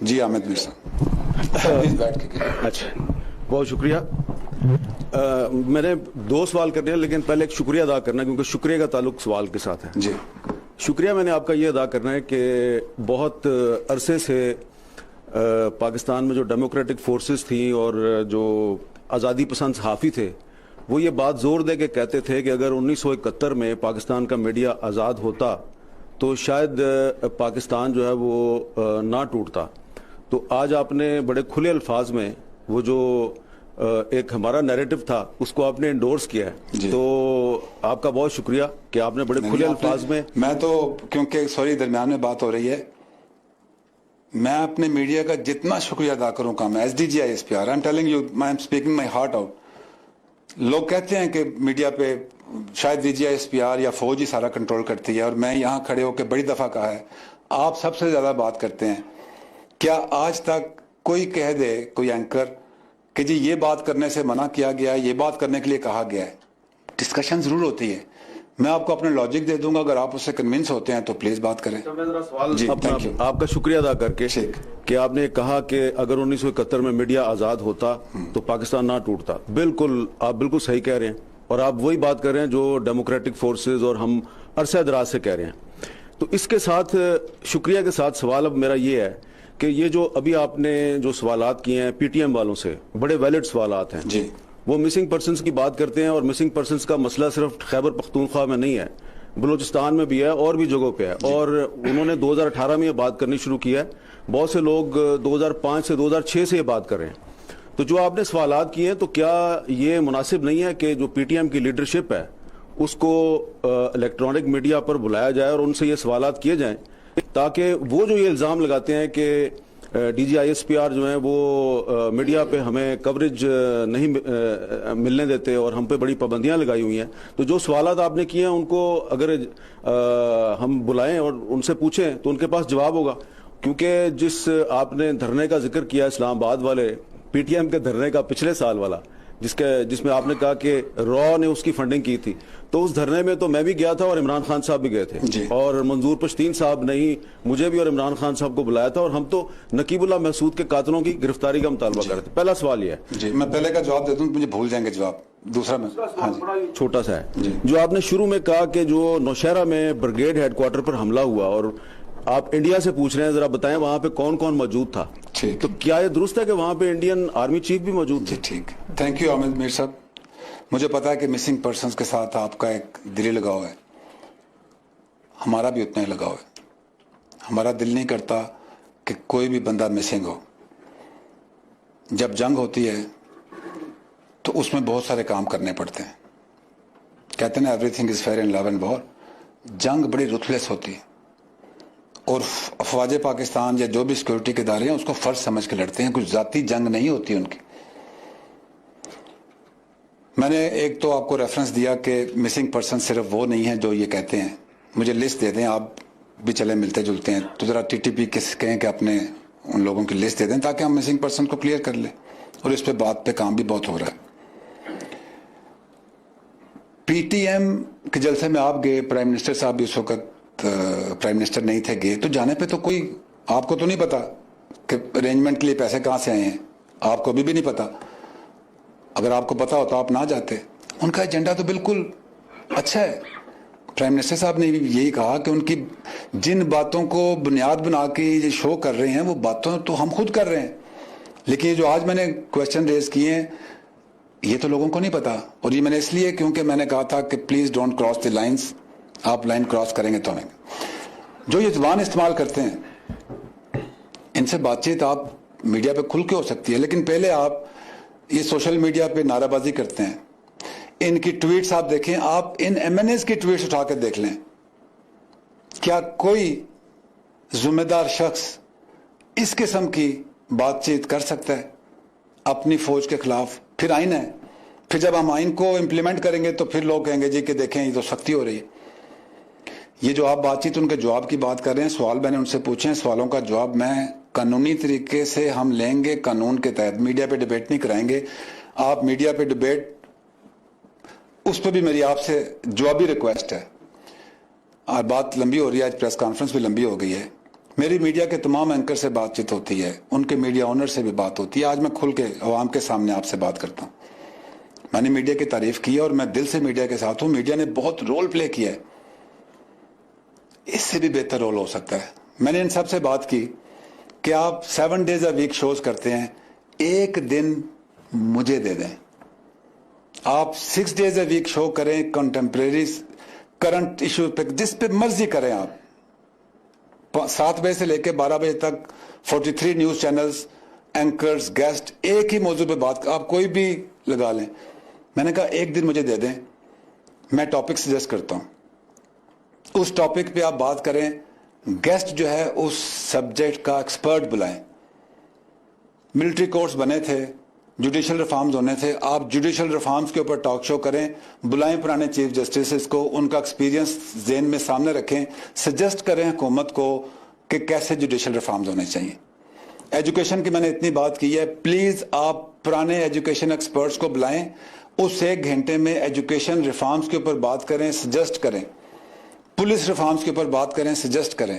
جی حامد میر صاحب بیٹھ کے اچھا بہت شکریہ. میں نے 2 سوال کرنے ہیں لیکن پہلے ایک شکریہ ادا کرنا ہے کیونکہ شکریہ کا تعلق سوال کے ساتھ ہے. جی شکریہ میں نے آپ کا یہ ادا کرنا ہے کہ بہت عرصے سے پاکستان میں جو ڈیموکریٹک فورسز تھیں اور جو آزادی پسند صحافی تھے وہ یہ بات زور دے کے کہتے تھے کہ اگر 1971 میں پاکستان کا میڈیا آزاد ہوتا تو شاید پاکستان جو ہے وہ نہ ٹوٹتا. تو آج آپ نے بڑے کھلے الفاظ میں وہ جو ایک ہمارا نیریٹو تھا اس کو آپ نے انڈورس کیا ہے. جی. تو آپ کا بہت شکریہ کہ آپ نے بڑے کھلے الفاظ میں تو کیونکہ سوری درمیان میں بات ہو رہی ہے, میں اپنے میڈیا کا جتنا شکریہ ادا کروں کام as D G I S P R, I'm telling you, I'm speaking my heart out. لوگ کہتے ہیں کہ میڈیا پہ شاید D G I S P R یا فوج ہی سارا کنٹرول کرتی ہے, اور میں یہاں کھڑے ہو کے بڑی دفعہ کہا ہے آپ سب سے زیادہ بات کرتے ہیں. کیا آج تک کوئی کہہ دے, کوئی اینکر, کہ جی یہ بات کرنے سے منع کیا گیا, یہ بات کرنے کے لیے کہا گیا ہے؟ ڈسکشن ضرور ہوتی ہے, میں آپ کو اپنا لاجک دے دوں گا, اگر آپ اس سے کنونس ہوتے ہیں تو پلیز بات کریں. جی آپ کا شکریہ ادا کر کے کہ آپ نے کہا کہ اگر 1971 میں میڈیا آزاد ہوتا تو پاکستان نہ ٹوٹتا. بالکل آپ بالکل صحیح کہہ رہے ہیں, اور آپ وہی بات کر رہے ہیں جو ڈیموکریٹک فورسز اور ہم عرصہ دراز سے کہہ رہے ہیں. تو اس کے ساتھ شکریہ کے ساتھ سوال اب میرا یہ ہے کہ یہ جو ابھی آپ نے جو سوالات کیے ہیں پی ٹی ایم والوں سے, بڑے ویلڈ سوالات ہیں. جی. وہ مسنگ پرسنز کی بات کرتے ہیں, اور مسنگ پرسنز کا مسئلہ صرف خیبر پختونخوا میں نہیں ہے, بلوچستان میں بھی ہے اور بھی جگہوں پہ ہے. اور انہوں نے 2018 میں یہ بات کرنی شروع کی ہے, بہت سے لوگ 2005 سے 2006 سے یہ بات کر رہے ہیں. تو جو آپ نے سوالات کیے ہیں, تو کیا یہ مناسب نہیں ہے کہ جو پی ٹی ایم کی لیڈرشپ ہے اس کو الیکٹرانک میڈیا پر بلایا جائے اور ان سے یہ سوالات کیے جائیں, تاکہ وہ جو یہ الزام لگاتے ہیں کہ D G I S P R جو ہیں وہ میڈیا پہ ہمیں کوریج نہیں ملنے دیتے اور ہم پہ بڑی پابندیاں لگائی ہوئی ہیں, تو جو سوالات آپ نے کیے ہیں ان کو اگر ہم بلائیں اور ان سے پوچھیں تو ان کے پاس جواب ہوگا. کیونکہ جس آپ نے دھرنے کا ذکر کیا اسلام آباد والے پی ٹی ایم کے دھرنے کا پچھلے سال والا, جس میں آپ نے کہا کہ را نے اس کی فنڈنگ کی تھی, تو اس دھرنے میں تو میں بھی گیا تھا اور عمران خان صاحب بھی گئے تھے. جی. اور منظور پشتین صاحب نے ہی مجھے بھی اور عمران خان صاحب کو بلایا تھا, اور ہم تو نقیب اللہ محسود کے قاتلوں کی گرفتاری کا مطالبہ کر رہے تھے. پہلا سوال یہ ہے. جی میں پہلے کا جواب دے دوں, مجھے بھول جائیں گے جواب. دوسرا میں چھوٹا سا ہے جو آپ نے شروع میں کہا کہ جو نوشہرہ میں برگیڈ ہیڈ کوارٹر پر حملہ ہوا, اور آپ انڈیا سے پوچھ رہے ہیں, ذرا بتائیں وہاں پہ کون کون موجود تھا. تو کیا یہ درست ہے کہ وہاں پہ انڈین آرمی چیف بھی موجود تھے؟ ٹھیک, تھینک یو حامد میر صاحب. مجھے پتا ہے کہ مسنگ پرسنز کے ساتھ آپ کا ایک دلی لگاؤ ہے, ہمارا بھی اتنا ہی لگاؤ ہے. ہمارا دل نہیں کرتا کہ کوئی بھی بندہ مسنگ ہو. جب جنگ ہوتی ہے تو اس میں بہت سارے کام کرنے پڑتے ہیں. کہتے ہیں everything is fair in love and war. جنگ بڑی رتھلیس ہوتی ہے, اور افواج پاکستان یا جو بھی سیکورٹی کے ادارے ہیں اس کو فرض سمجھ کے لڑتے ہیں. کچھ ذاتی جنگ نہیں ہوتی ان کی. میں نے ایک تو آپ کو ریفرنس دیا کہ مسنگ پرسن صرف وہ نہیں ہیں جو یہ کہتے ہیں. مجھے لسٹ دے دیں, آپ بھی چلے ملتے جلتے ہیں, تو ذرا ٹی ٹی پی کہیں کہ اپنے ان لوگوں کی لسٹ دے دیں تاکہ ہم مسنگ پرسن کو کلیئر کر لیں. اور اس پہ بات پہ کام بھی بہت ہو رہا ہے. پی ٹی ایم کے جلسے میں آپ گئے, پرائم منسٹر صاحب بھی اس وقت پرائم منسٹر نہیں تھے گئے, تو جانے پہ تو کوئی آپ کو تو نہیں پتا کہ ارینجمنٹ کے لیے پیسے کہاں سے آئے ہیں, آپ کو بھی نہیں پتا. اگر آپ کو پتا ہو تو آپ نہ جاتے. ان کا ایجنڈا تو بالکل اچھا ہے. پرائم منسٹر صاحب نے بھی یہی کہا کہ ان کی جن باتوں کو بنیاد بنا کے یہ شو کر رہے ہیں وہ باتوں تو ہم خود کر رہے ہیں, لیکن یہ جو آج میں نے کوشچن ریز کیے ہیں یہ تو لوگوں کو نہیں پتا. اور یہ میں نے اس لیے کیونکہ میں نے کہا تھا کہ please don't cross the lines. آپ لائن کراس کریں گے تو ہمیں جو یہ زبان استعمال کرتے ہیں ان سے بات چیت آپ میڈیا پہ کھل کے ہو سکتی ہے, لیکن پہلے آپ یہ سوشل میڈیا پہ نعرہ بازی کرتے ہیں. ان کی ٹویٹس آپ دیکھیں, آپ ان ایم این ایز کی ٹویٹس اٹھا کے دیکھ لیں, کیا کوئی ذمہ دار شخص اس قسم کی بات چیت کر سکتا ہے اپنی فوج کے خلاف؟ پھر آئین ہے, پھر جب ہم آئین کو امپلیمنٹ کریں گے تو پھر لوگ کہیں گے جی کہ دیکھیں یہ تو سختی ہو رہی ہے. یہ جو آپ بات چیت ان کے جواب کی بات کر رہے ہیں, سوال میں نے ان سے پوچھے ہیں, سوالوں کا جواب میں قانونی طریقے سے ہم لیں گے, قانون کے تحت. میڈیا پہ ڈیبیٹ نہیں کرائیں گے. آپ میڈیا پہ ڈیبیٹ, اس پہ بھی میری آپ سے جوابی ریکویسٹ ہے. اور بات لمبی ہو رہی ہے, آج پریس کانفرنس بھی لمبی ہو گئی ہے. میری میڈیا کے تمام اینکر سے بات چیت ہوتی ہے, ان کے میڈیا اونر سے بھی بات ہوتی ہے. آج میں کھل کے عوام کے سامنے آپ سے بات کرتا ہوں. میں نے میڈیا کی تعریف کی ہے اور میں دل سے میڈیا کے ساتھ ہوں. میڈیا نے بہت رول پلے کیا ہے, اس سے بھی بہتر رول ہو سکتا ہے. میں نے ان سب سے بات کی کہ آپ 7 days a week شوز کرتے ہیں, ایک دن مجھے دے دیں. آپ 6 days a week شو کریں, کنٹمپریری کرنٹ ایشو پہ, جس پہ مرضی کریں. آپ 7 بجے سے لے کے 12 بجے تک 43 نیوز چینلز, اینکرز, گیسٹ, ایک ہی موضوع پہ بات, آپ کوئی بھی لگا لیں. میں نے کہا ایک دن مجھے دے دیں, میں ٹاپک سجیسٹ کرتا ہوں, اس ٹاپک پہ آپ بات کریں. گیسٹ جو ہے اس سبجیکٹ کا ایکسپرٹ بلائیں. ملٹری کورٹس بنے تھے, جوڈیشل ریفارمز ہونے تھے, آپ جوڈیشل ریفارمز کے اوپر ٹاک شو کریں, بلائیں پرانے چیف جسٹسز کو, ان کا ایکسپیرینس ذہن میں سامنے رکھیں, سجیسٹ کریں حکومت کو کہ کیسے جوڈیشل ریفارمز ہونے چاہیے. ایجوکیشن کی میں نے اتنی بات کی ہے, پلیز آپ پرانے ایجوکیشن ایکسپرٹس کو بلائیں, اس 1 گھنٹے میں ایجوکیشن ریفارمز کے اوپر بات کریں, سجیسٹ کریں. پولیس ریفارمز کے اوپر بات کریں, سجیسٹ کریں.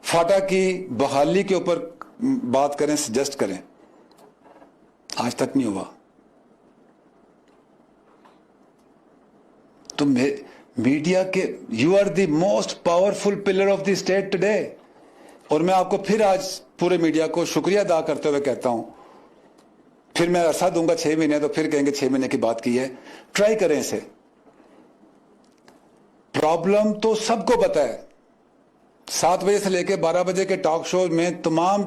فاٹا کی بحالی کے اوپر بات کریں, سجیسٹ کریں. آج تک نہیں ہوا. تو میڈیا کے you are the most powerful pillar of the state today. اور میں آپ کو پھر آج پورے میڈیا کو شکریہ ادا کرتے ہوئے کہتا ہوں, پھر میں عرصہ دوں گا 6 مہینے, تو پھر کہیں گے 6 مہینے کی بات کی ہے. ٹرائی کریں اسے. پرابلم تو سب کو پتا ہے. 7 بجے سے لے کے 12 بجے کے ٹاک شو میں تمام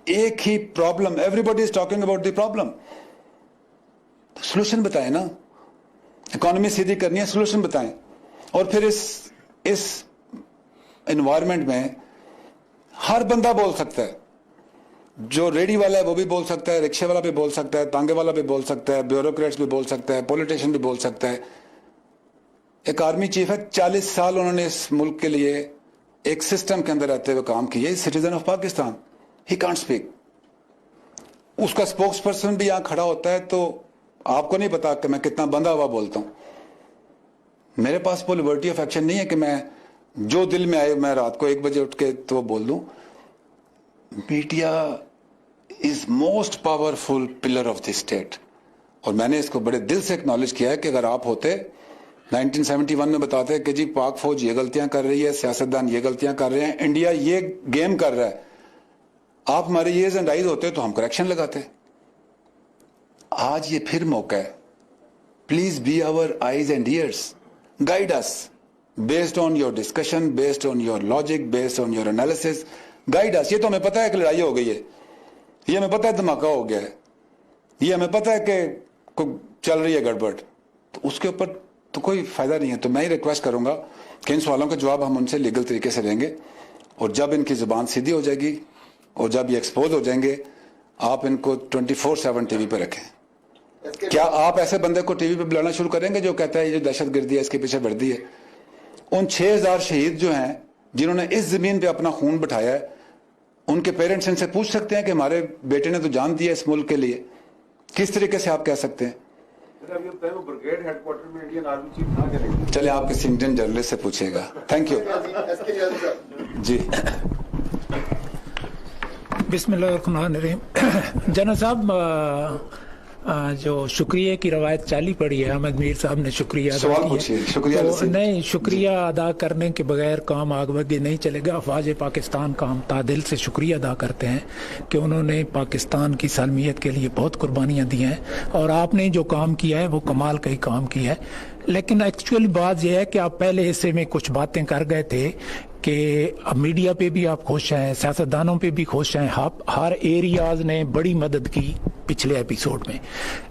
ایک ہی problem, everybody is talking about the problem. Solution بتائیں نا. اکانومی سیدھی کرنی ہے, سولوشن بتائیں. اور پھر اس انوائرمنٹ میں ہر بندہ بول سکتا ہے. جو ریڈی والا ہے وہ بھی بول سکتا ہے, رکشے والا بھی بول سکتا ہے, تانگے والا بھی بول سکتا ہے, بیوروکریٹس بھی بول سکتا ہے, پولیٹیشین بھی بول سکتا ہے. ایک آرمی چیف ہے, 40 سال انہوں نے اس ملک کے لیے ایک سسٹم کے اندر رہتے ہوئے کام کیا. Citizen of Pakistan, he can't speak. اس کا اسپوکس پرسن بھی یہاں کھڑا ہوتا ہے, تو آپ کو نہیں پتا کہ میں کتنا بندھا ہوا بولتا ہوں. میرے پاس وہ لبرٹی آف ایکشن نہیں ہے کہ میں جو دل میں آئے میں رات کو 1 بجے اٹھ کے تو بول دوں. Media is most powerful pillar of the state. اور میں نے اس کو بڑے دل سے اکنالج کیا ہے کہ اگر آپ ہوتے 1971 میں بتاتے کہ جی پاک فوج یہ غلطیاں کر رہی ہے, سیاستدان یہ غلطیاں کر رہے ہیں, انڈیا یہ گیم کر رہا ہے, آپ ہمارے ایئرز اینڈ آئیز ہوتے تو ہم کریکشن لگاتے. آج یہ پھر موقع ہے. Please be our eyes and ears, guide us based on your discussion, based on your logic, based on your analysis. Guide us. یہ تو ہمیں پتہ ہے کہ لڑائی ہو گئی ہے, یہ ہمیں پتہ ہے دھماکہ ہو گیا ہے, یہ ہمیں پتہ ہے کہ چل رہی ہے گڑبڑ, تو اس کے اوپر تو کوئی فائدہ نہیں ہے. تو میں ہی ریکویسٹ کروں گا کہ ان سوالوں کا جواب ہم ان سے لیگل طریقے سے لیں گے, اور جب ان کی زبان سیدھی ہو جائے گی اور جب یہ ایکسپوز ہو جائیں گے, آپ ان کو 24/7 ٹی وی پہ رکھیں. کیا آپ ایسے بندے کو ٹی وی پہ بلانا شروع کریں گے جو کہتا ہے یہ جو دہشت گردی ہے اس کے پیچھے وردی ہے؟ ان 6000 شہید جو ہیں جنہوں نے اس زمین پہ اپنا خون بٹھایا ہے, ان کے پیرنٹس ان سے پوچھ سکتے ہیں کہ ہمارے بیٹے نے تو جان دیا اس ملک کے لیے. کس طریقے سے آپ کہہ سکتے ہیں؟ چلے آپ کسی انڈین جرنلسٹ سے پوچھے گا. Thank you. جی بسم اللہ الرحمن الرحیم. جنرل صاحب, جو شکریہ کی روایت چالی پڑی ہے, احمد میر صاحب نے شکریہ ادا کیا. نہیں, شکریہ ادا کرنے کے بغیر کام آگے نہیں چلے گا. افواج پاکستان کا ہم دل سے شکریہ ادا کرتے ہیں کہ انہوں نے پاکستان کی سالمیت کے لیے بہت قربانیاں دی ہیں, اور آپ نے جو کام کیا ہے وہ کمال کا ہی کام کیا ہے. لیکن ایکچولی بات یہ ہے کہ آپ پہلے حصے میں کچھ باتیں کر گئے تھے کہ میڈیا پہ بھی آپ خوش ہیں, سیاستدانوں پہ بھی خوش ہیں, ہر ایریاز نے بڑی مدد کی پچھلے ایپیسوڈ میں.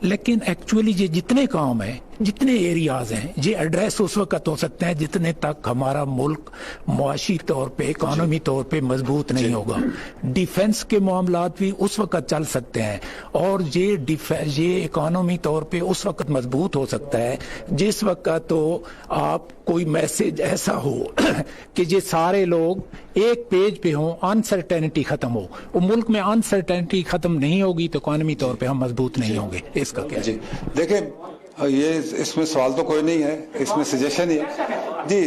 لیکن ایکچولی یہ جتنے کام ہیں, جتنے ایریاز ہیں, یہ ایڈریس اس وقت ہو سکتے ہیں جتنے تک ہمارا ملک معاشی طور پہ, اکانومی طور پہ مضبوط نہیں ہوگا. ڈیفنس کے معاملات بھی اس وقت چل سکتے ہیں, اور یہ اکانومی طور پہ اس وقت مضبوط ہو سکتا ہے جس وقت تو آپ کوئی میسج ایسا ہو کہ یہ سارے لوگ ایک پیج پہ ہوں, انسرٹینٹی ختم ہو. وہ ملک میں انسرٹینٹی ختم نہیں ہوگی تو اکانومی طور پہ ہم مضبوط نہیں ہوں گے. اس کا کیا؟ جی دیکھیں, یہ اس میں سوال تو کوئی نہیں ہے, اس میں سجیشن ہی ہے. جی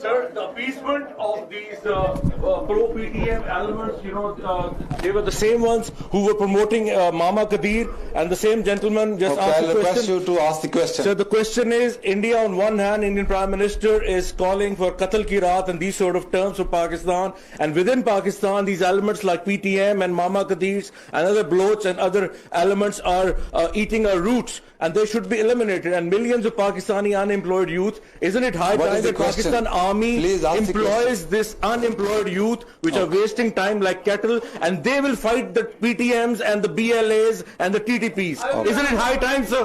Sir, the appeasement of these pro-PTM elements, they were the same ones who were promoting Mama Kadir, and the same gentleman just Okay, asked I'll the request question. you to ask the question. So the question is, India on one hand, Indian Prime Minister is calling for Qatl ki Raat and these sort of terms for Pakistan, and within Pakistan, these elements like PTM and Mama Kadirs and other bloats and other elements are eating our roots, and they should be eliminated. And millions of Pakistani unemployed youth, isn't it high What is time the that question? Pakistan Army Please ask the employs this unemployed youth which are wasting time like cattle, and they will fight the PTMs and the BLAs and the TTPs. Isn't it high time, sir?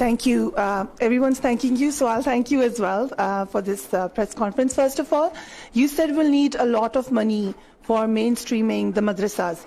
Thank you. Everyone's thanking you, so I'll thank you as well for this press conference. First of all, you said we'll need a lot of money for mainstreaming the madrasas.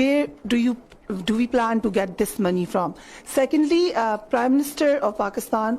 Where do we plan to get this money from? Secondly, Prime Minister of Pakistan,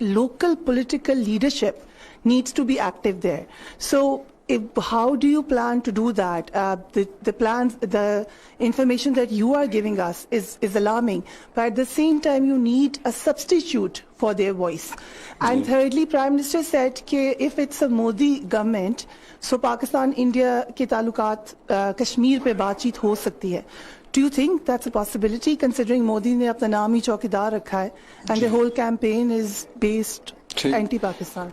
local political leadership needs to be active there. So how do you plan to do that? The information that you are giving us is alarming, but at the same time you need a substitute for their voice. And thirdly, Prime Minister said that if it's a Modi government, so Pakistan India ke talukat Kashmir pe baatcheet ho sakti hai. Do you think that's a possibility, considering Modi ne apna naam hi chowkidar rakha hai and the whole campaign is based anti-Pakistan?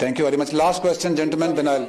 Thank you very much. Last question, gentlemen, then I'll...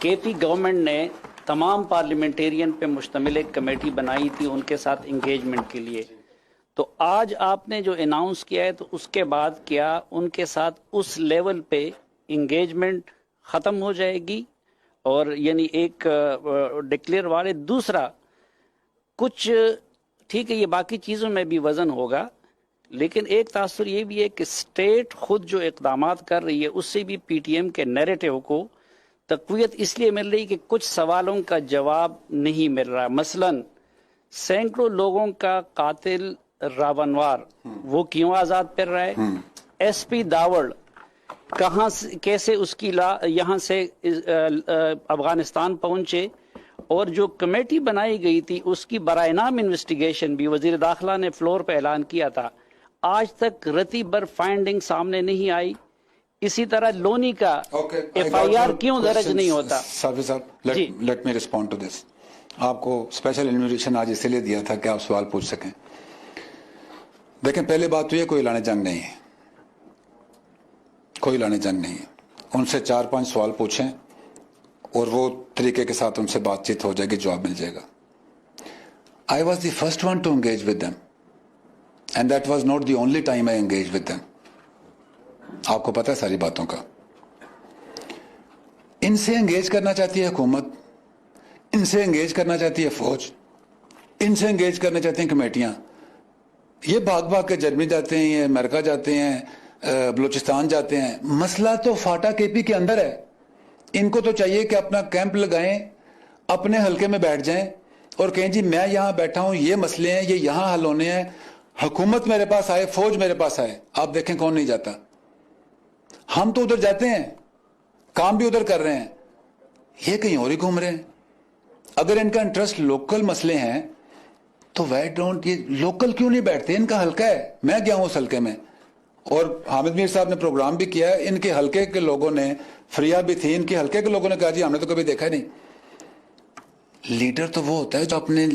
کے P government نے تمام parliamentarian پہ مشتمل ایک committee بنائی تھی ان کے ساتھ انگیجمنٹ کے لیے. تو آج آپ نے جو اناؤنس کیا ہے تو اس کے بعد کیا ان کے ساتھ اس لیول پہ انگیجمنٹ ختم ہو جائے گی اور یعنی ایک ڈکلیئر والے. دوسرا کچھ ٹھیک ہے یہ باقی چیزوں میں بھی وزن ہوگا لیکن ایک تاثر یہ بھی ہے کہ اسٹیٹ خود جو اقدامات کر رہی ہے اس سے بھی پی ٹی ایم کے نیریٹو کو تقویت اس لیے مل رہی کہ کچھ سوالوں کا جواب نہیں مل رہا. مثلا سینکڑوں لوگوں کا قاتل راونوار وہ کیوں آزاد پھر رہا ہے؟ ایس پی داوڑ کہاں کیسے اس کی یہاں سے افغانستان پہنچے؟ اور جو کمیٹی بنائی گئی تھی اس کی برائے نام انویسٹیگیشن بھی وزیر داخلہ نے فلور پہ اعلان کیا تھا, آج تک رتی بر فائنڈنگ سامنے نہیں آئی. اسی طرح لونی کا ایف آئی آر کیوں درج نہیں ہوتا؟ Let me respond to this. آپ کو اسپیشل انویٹیشن آج اس لیے دیا تھا کہ آپ سوال پوچھ سکیں. دیکھیں پہلی بات تو یہ کوئی اعلان جنگ نہیں ہے, کوئی اعلان جنگ نہیں ہے. ان سے 4-5 سوال پوچھیں اور وہ طریقے کے ساتھ ان سے بات چیت ہو جائے گی, جواب مل جائے گا. I was the first one to engage with them and that was not the only time I engage with them. آپ کو پتہ ہے ساری باتوں کا. ان سے انگیج کرنا چاہتی ہے حکومت, ان سے انگیج کرنا چاہتی ہے فوج, ان سے انگیج کرنا چاہتی ہیں کمیٹیاں. یہ بھاگ بھاگ کے جرمنی جاتے ہیں, یہ امریکہ جاتے ہیں, بلوچستان جاتے ہیں. مسئلہ تو فاٹا کے پی کے اندر ہے. ان کو تو چاہیے کہ اپنا کیمپ لگائیں, اپنے حلقے میں بیٹھ جائیں اور کہیں جی میں یہاں بیٹھا ہوں, یہ مسئلے ہیں, یہ یہاں حل ہونے ہیں, حکومت میرے پاس آئے, فوج میرے پاس آئے. آپ دیکھیں کون نہیں جاتا. ہم تو ادھر جاتے ہیں, کام بھی ادھر کر رہے ہیں, یہ کہیں اور ہی گھوم رہے ہیں. اگر ان کا انٹرسٹ لوکل مسئلے ہیں تو وائی ڈونٹ یہ لوکل کیوں نہیں بیٹھتے؟ ان کا حلقہ ہے, میں گیا ہوں اس حلقے میں اور حامد میر صاحب نے پروگرام بھی کیا ہے. ان کے حلقے کے لوگوں نے, فریا بھی تھی, ان کے حلقے کے لوگوں نے کہا جی ہم نے تو کبھی دیکھا نہیں. لیڈر تو وہ ہوتا ہے جو اپنے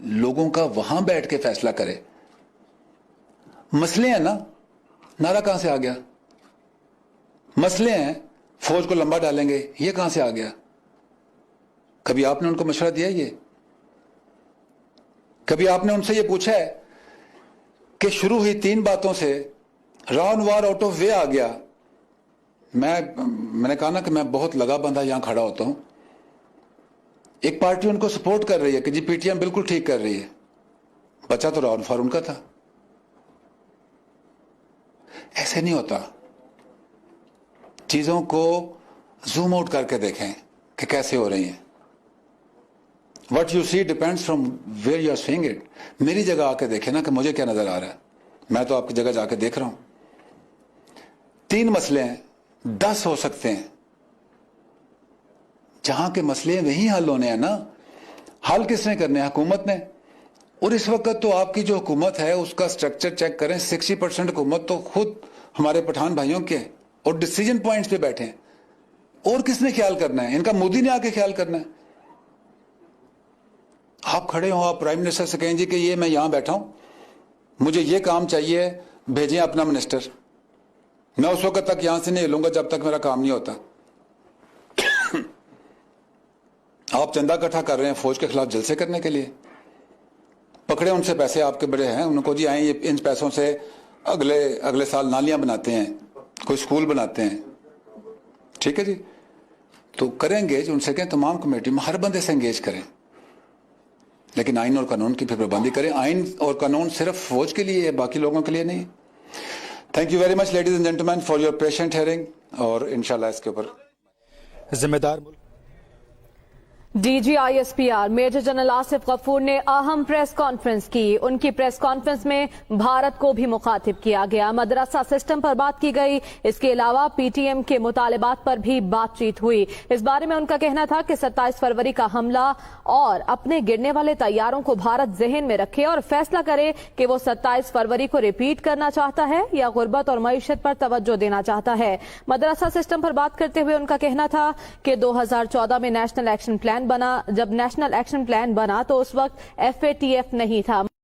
لوگوں کا وہاں بیٹھ کے فیصلہ کرے. مسئلے ہیں نا, نعرہ کہاں سے آ گیا؟ مسئلے ہیں, فوج کو لمبا ڈالیں گے, یہ کہاں سے آ گیا؟ کبھی آپ نے ان کو مشورہ دیا؟ یہ کبھی آپ نے ان سے یہ پوچھا ہے کہ شروع ہوئی 3 باتوں سے round war out of way آ گیا؟ میں نے کہا نا کہ میں بہت لگا بندھا یہاں کھڑا ہوتا ہوں. ایک پارٹی ان کو سپورٹ کر رہی ہے کہ جی پی ٹی ایم بالکل ٹھیک کر رہی ہے, بچا تو راؤنڈ وار ان کا تھا. ایسے نہیں ہوتا. چیزوں کو زوم آؤٹ کر کے دیکھیں کہ کیسے ہو رہی ہیں. What you see depends from where you are seeing it. میری جگہ آ کے دیکھیں نا کہ مجھے کیا نظر آ رہا ہے. میں تو آپ کی جگہ جا کے دیکھ رہا ہوں. 3 مسئلے ہیں, 10 ہو سکتے ہیں. جہاں کے مسئلے وہیں حل ہونے ہیں نا. حل کس نے کرنے ہیں؟ حکومت نے. اور اس وقت تو آپ کی جو حکومت ہے اس کا سٹرکچر چیک کریں, 60% حکومت تو خود ہمارے پٹھان بھائیوں کے اور ڈیسیجن پوائنٹس پہ بیٹھے ہیں. اور کس نے خیال کرنا ہے؟ ان کا مودی نے آ کے خیال کرنا ہے. آپ کھڑے ہوں, آپ پرائم منسٹر سے کہیں جی کہ یہ میں یہاں بیٹھا ہوں, مجھے یہ کام چاہیے, بھیجیں اپنا منسٹر. میں اس وقت تک یہاں سے نہیں ہلوں گا جب تک میرا کام نہیں ہوتا. آپ چندہ اکٹھا کر رہے ہیں فوج کے خلاف جلسے کرنے کے لیے. پکڑے ان سے پیسے آپ کے بڑے ہیں, ان کو جی آئیں یہ ان پیسوں سے اگلے سال نالیاں بناتے ہیں, کوئی سکول بناتے ہیں. ٹھیک ہے جی, تو کریں انگیج. ان سے کہیں تمام کمیٹی میں ہر بندے سے انگیج کریں, لیکن آئین اور قانون کی پھر پابندی کریں. آئین اور قانون صرف فوج کے لیے ہے, باقی لوگوں کے لیے نہیں. Thank you very much ladies and gentleman for your patient hearing, اور انشاءاللہ اس کے اوپر ذمہ دار ملک. D G I S P R major general Asif Ghafoor نے اہم پریس کانفرنس کی. ان کی پریس کانفرنس میں بھارت کو بھی مخاطب کیا گیا, مدرسہ سسٹم پر بات کی گئی. اس کے علاوہ پی ٹی ایم کے مطالبات پر بھی بات چیت ہوئی. اس بارے میں ان کا کہنا تھا کہ 27 فروری کا حملہ اور اپنے گرنے والے طیاروں کو بھارت ذہن میں رکھے اور فیصلہ کرے کہ وہ 27 فروری کو ریپیٹ کرنا چاہتا ہے یا غربت اور معیشت پر توجہ دینا چاہتا ہے. مدرسہ سسٹم پر بات کرتے ہوئے ان کا کہنا تھا کہ 2014 میں نیشنل ایکشن پلان بنا. جب نیشنل ایکشن پلان بنا تو اس وقت FATF نہیں تھا.